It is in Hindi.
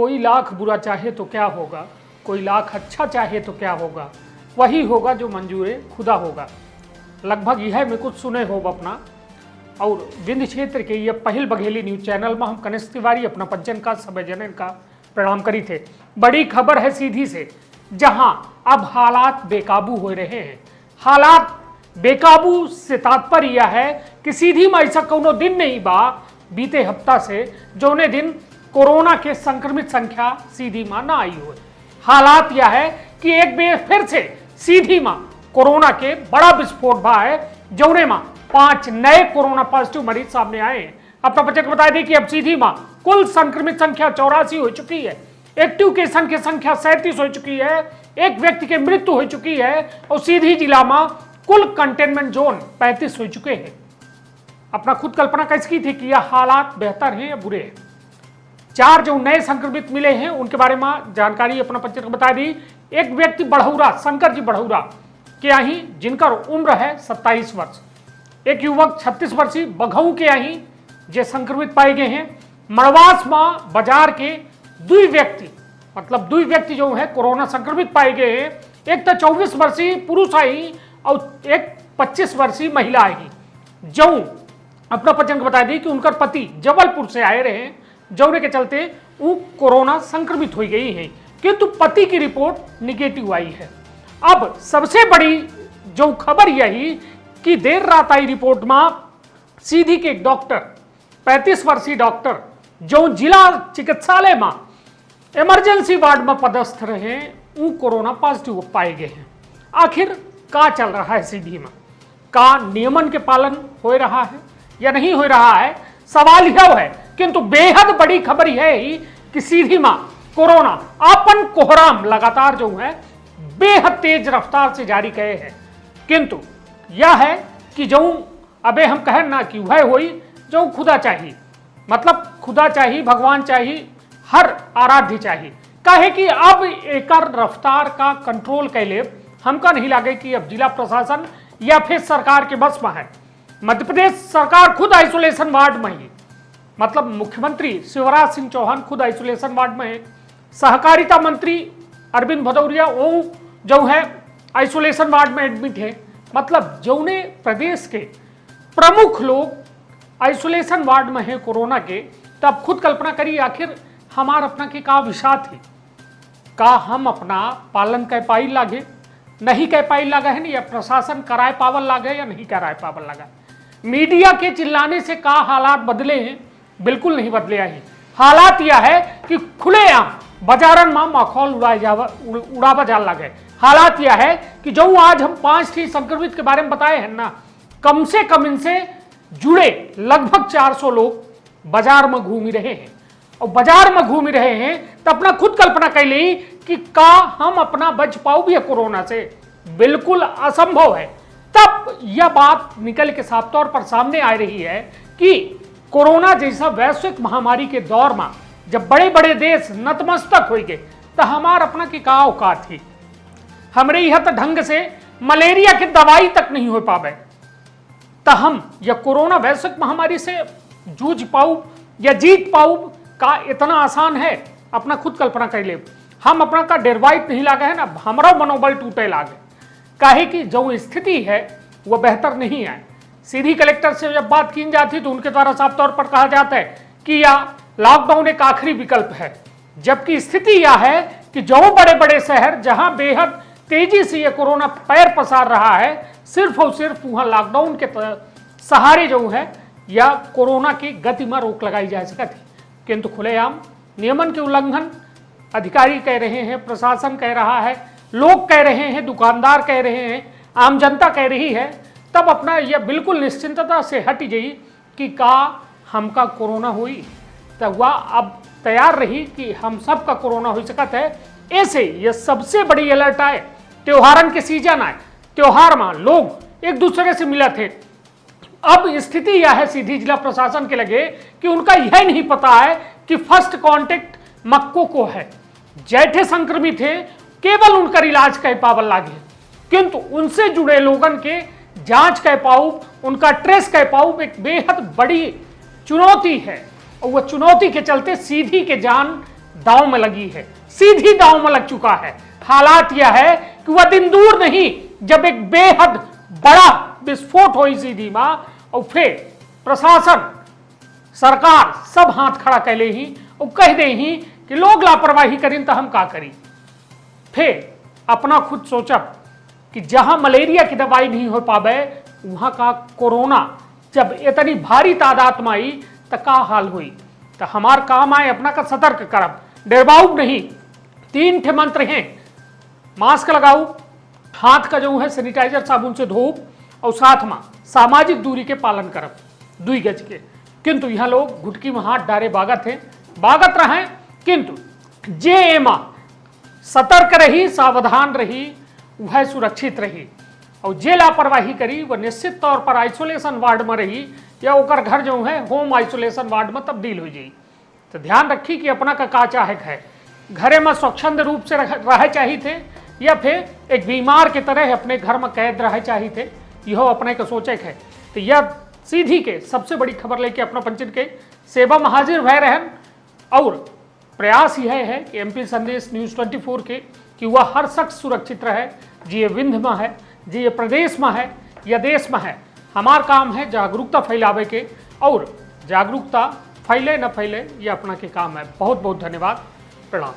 कोई लाख बुरा चाहे तो क्या होगा, कोई लाख अच्छा चाहे तो क्या होगा, वही होगा जो मंजूर खुदा होगा। लगभग यह मैं कुछ सुने हो अपना। और विंध्य क्षेत्र के ये पहल बघेली न्यूज चैनल में हम कनिष्ठ तिवारी अपना पंचन का सब जन का प्रणाम करी थे। बड़ी खबर है सीधी से, जहां अब हालात बेकाबू हो रहे हैं। हालात बेकाबू से तात्पर्य यह है कि सीधी में ऐसा कोनो दिन नहीं बा बीते हफ्ता से जौने दिन कोरोना के संक्रमित संख्या सीधी मां ना आई हो। हालात यह है कि एक बार फिर से सीधी मां कोरोना के बड़ा विस्फोट भा है, जौने मां 5 नए कोरोना पॉजिटिव मरीज सामने आए हैं। अपना बच्चे को बता दें कि अब सीधी मां कुल संक्रमित संख्या 84 हो चुकी है, एक्टिव केसन की संख्या 37 हो चुकी है, एक व्यक्ति की मृत्यु हो चुकी है और सीधी जिला में कुल कंटेनमेंट जोन 35 हो चुके हैं। अपना खुद कल्पना कैसी थी कि यह हालात बेहतर हैं या बुरे हैं। 4 जो नए संक्रमित मिले हैं उनके बारे में जानकारी अपना पत्र बता दी। एक व्यक्ति बढ़ौरा, शंकर जी बढ़ौरा के यहीं जिनका उम्र है 27 वर्ष, एक युवक 36 वर्षीय बघऊ के यहीं जो संक्रमित पाए गए हैं। मड़वास में बाजार के 2 व्यक्ति, मतलब 2 व्यक्ति जो है कोरोना संक्रमित पाए गए हैं। एक तो 24 वर्षीय पुरुष आई और एक 25 वर्षीय महिला आई। जो अपना पचन को बता दी कि उनका पति जबलपुर से आए रहे, जौने के चलते वो कोरोना संक्रमित हो गई है, किंतु पति की रिपोर्ट निगेटिव आई है। अब सबसे बड़ी जो खबर यही कि देर रात आई रिपोर्ट में सीधी के एक डॉक्टर, 35 वर्षीय डॉक्टर जो जिला चिकित्सालय में इमरजेंसी वार्ड में पदस्थ रहे, वो कोरोना पॉजिटिव पाए गए हैं। आखिर का चल रहा है सीधी में, का नियमन के पालन हो रहा है या नहीं हो रहा है, सवाल यह है। किंतु बेहद बड़ी खबर यह है कि सीधी मां कोरोना अपन कोहराम लगातार जो है बेहद तेज रफ्तार से जारी करे है। किंतु यह है कि जो अबे हम कहें ना कि वह होई जो खुदा चाहिए, मतलब खुदा चाहिए, भगवान चाहिए, हर आराध्य चाहिए। कहे कि अब एक रफ्तार का कंट्रोल कैले हमका नहीं लगे कि अब जिला प्रशासन या फिर सरकार के बस में है। मध्य प्रदेश सरकार खुद आइसोलेशन वार्ड में ही, मतलब मुख्यमंत्री शिवराज सिंह चौहान खुद आइसोलेशन वार्ड में है। सहकारिता मंत्री अरविंद भदौरिया वो जो है आइसोलेशन वार्ड में एडमिट है। मतलब जौने प्रदेश के प्रमुख लोग आइसोलेशन वार्ड में है कोरोना के, तब खुद कल्पना करिए आखिर हमार अपना के का विषा थी, का हम अपना पालन कर पाई लागे, नहीं कह पाई लगा है, या प्रशासन कराए पावल लगा या नहीं कराए पावल लगा। मीडिया के चिल्लाने से का हालात बदले हैं, बिल्कुल नहीं बदले हैं। हालात यह है कि खुलेआम बाजारन में माखौल उड़ावा जाल लगे। हालात यह है कि जो आज हम 5 ही संक्रमित के बारे में बताए हैं ना, कम से कम इनसे जुड़े लगभग 400 लोग बाजार में घूम रहे हैं। और बाजार में घूम रहे हैं तो अपना खुद कल्पना कर ली कि का हम अपना बच पाओ भी कोरोना से, बिल्कुल असंभव है। तब यह बात निकल के साफ तौर पर सामने आ रही है कि कोरोना जैसा वैश्विक महामारी के दौर में जब बड़े बड़े देश नतमस्तक हो गए तो हमार अपना की का औकात थी। हमरे यह तो ढंग से मलेरिया की दवाई तक नहीं हो पावे, तो हम यह कोरोना वैश्विक महामारी से जूझ पाऊ या जीत पाऊ का इतना आसान है। अपना खुद कल्पना कर ले, हम अपना का डेरवाइट नहीं लागे है ना, हमारा मनोबल टूटे लागे। काहे कि जो स्थिति है वह बेहतर नहीं है। सीधी कलेक्टर से जब बात की जाती तो उनके द्वारा साफ तौर पर कहा जाता है कि यह लॉकडाउन एक आखिरी विकल्प है, जबकि स्थिति यह है कि जो बड़े बड़े शहर जहां बेहद तेजी से यह कोरोना पैर पसार रहा है, सिर्फ और सिर्फ वहां लॉकडाउन के सहारे जो है या कोरोना की गति में रोक लगाई जा सकती है। किंतु खुलेआम नियमन के उल्लंघन अधिकारी कह रहे हैं, प्रशासन कह रहा है, लोग कह रहे हैं, दुकानदार कह रहे हैं, आम जनता कह रही है, तब अपना यह बिल्कुल निश्चिंतता से हट जाई कि का हमका कोरोना हुई, तब वह अब तैयार रही कि हम सब का कोरोना हो सकता है। ऐसे यह सबसे बड़ी अलर्ट आए, त्योहारन के सीजन आए, त्योहार में लोग एक दूसरे से मिले थे। अब स्थिति यह है सीधी जिला प्रशासन के लगे कि उनका यह नहीं पता है कि फर्स्ट कांटेक्ट मक्को को है, जैठे संक्रमित है केवल उनका इलाज कह पावल लागे, किंतु उनसे जुड़े लोगन के जांच कह पाऊ, उनका ट्रेस कह पाऊ एक बेहद बड़ी चुनौती है। और वह चुनौती के चलते सीधी के जान दांव में लगी है, सीधी दांव में लग चुका है। हालात यह है कि वह दिन दूर नहीं जब एक बेहद बड़ा विस्फोट हो सीधी मां और फिर प्रशासन सरकार सब हाथ खड़ा कर ले ही और कह दे ही कि लोग लापरवाही करें तो हम का करी। फिर अपना खुद सोचब कि जहां मलेरिया की दवाई नहीं हो पावे वहां का कोरोना जब इतनी भारी तादाद में आई तो का हाल हुई। तो हमार काम आए अपना का सतर्क करब, डरबाऊ नहीं। 3 ठे मंत्र हैं, मास्क लगाऊ, हाथ का जो है सैनिटाइजर साबुन से धोप और साथ में सामाजिक दूरी के पालन करब 2 गज के। किंतु यह लोग घुटकी में हाथ डारे बागत हैं, बागत रहें, किंतु जे एमा सतर्क रही, सावधान रही, वह सुरक्षित रही। और जे लापरवाही करी वह निश्चित तौर पर आइसोलेशन वार्ड में रही या ओकर घर जो है होम आइसोलेशन वार्ड में तब्दील हो जाई। तो ध्यान रखी कि अपना का चाहक है, घरे में स्वच्छंद रूप से रह चाहिए थे या फिर एक बीमार की तरह अपने घर में कैद रह चाहिए थे, यह अपने का सोचे है। तो यह सीधी के सबसे बड़ी खबर लेके अपना पंचन के सेवा में हाजिर भय रहन। और प्रयास यह है कि एमपी संदेश न्यूज़ 24 के कि वह हर शख्स सुरक्षित रहे, जी विंध्य में है, जी प्रदेश में है या देश में है। हमार काम है जागरूकता फैलावे के, और जागरूकता फैले न फैले ये अपना के काम है। बहुत बहुत धन्यवाद, प्रणाम।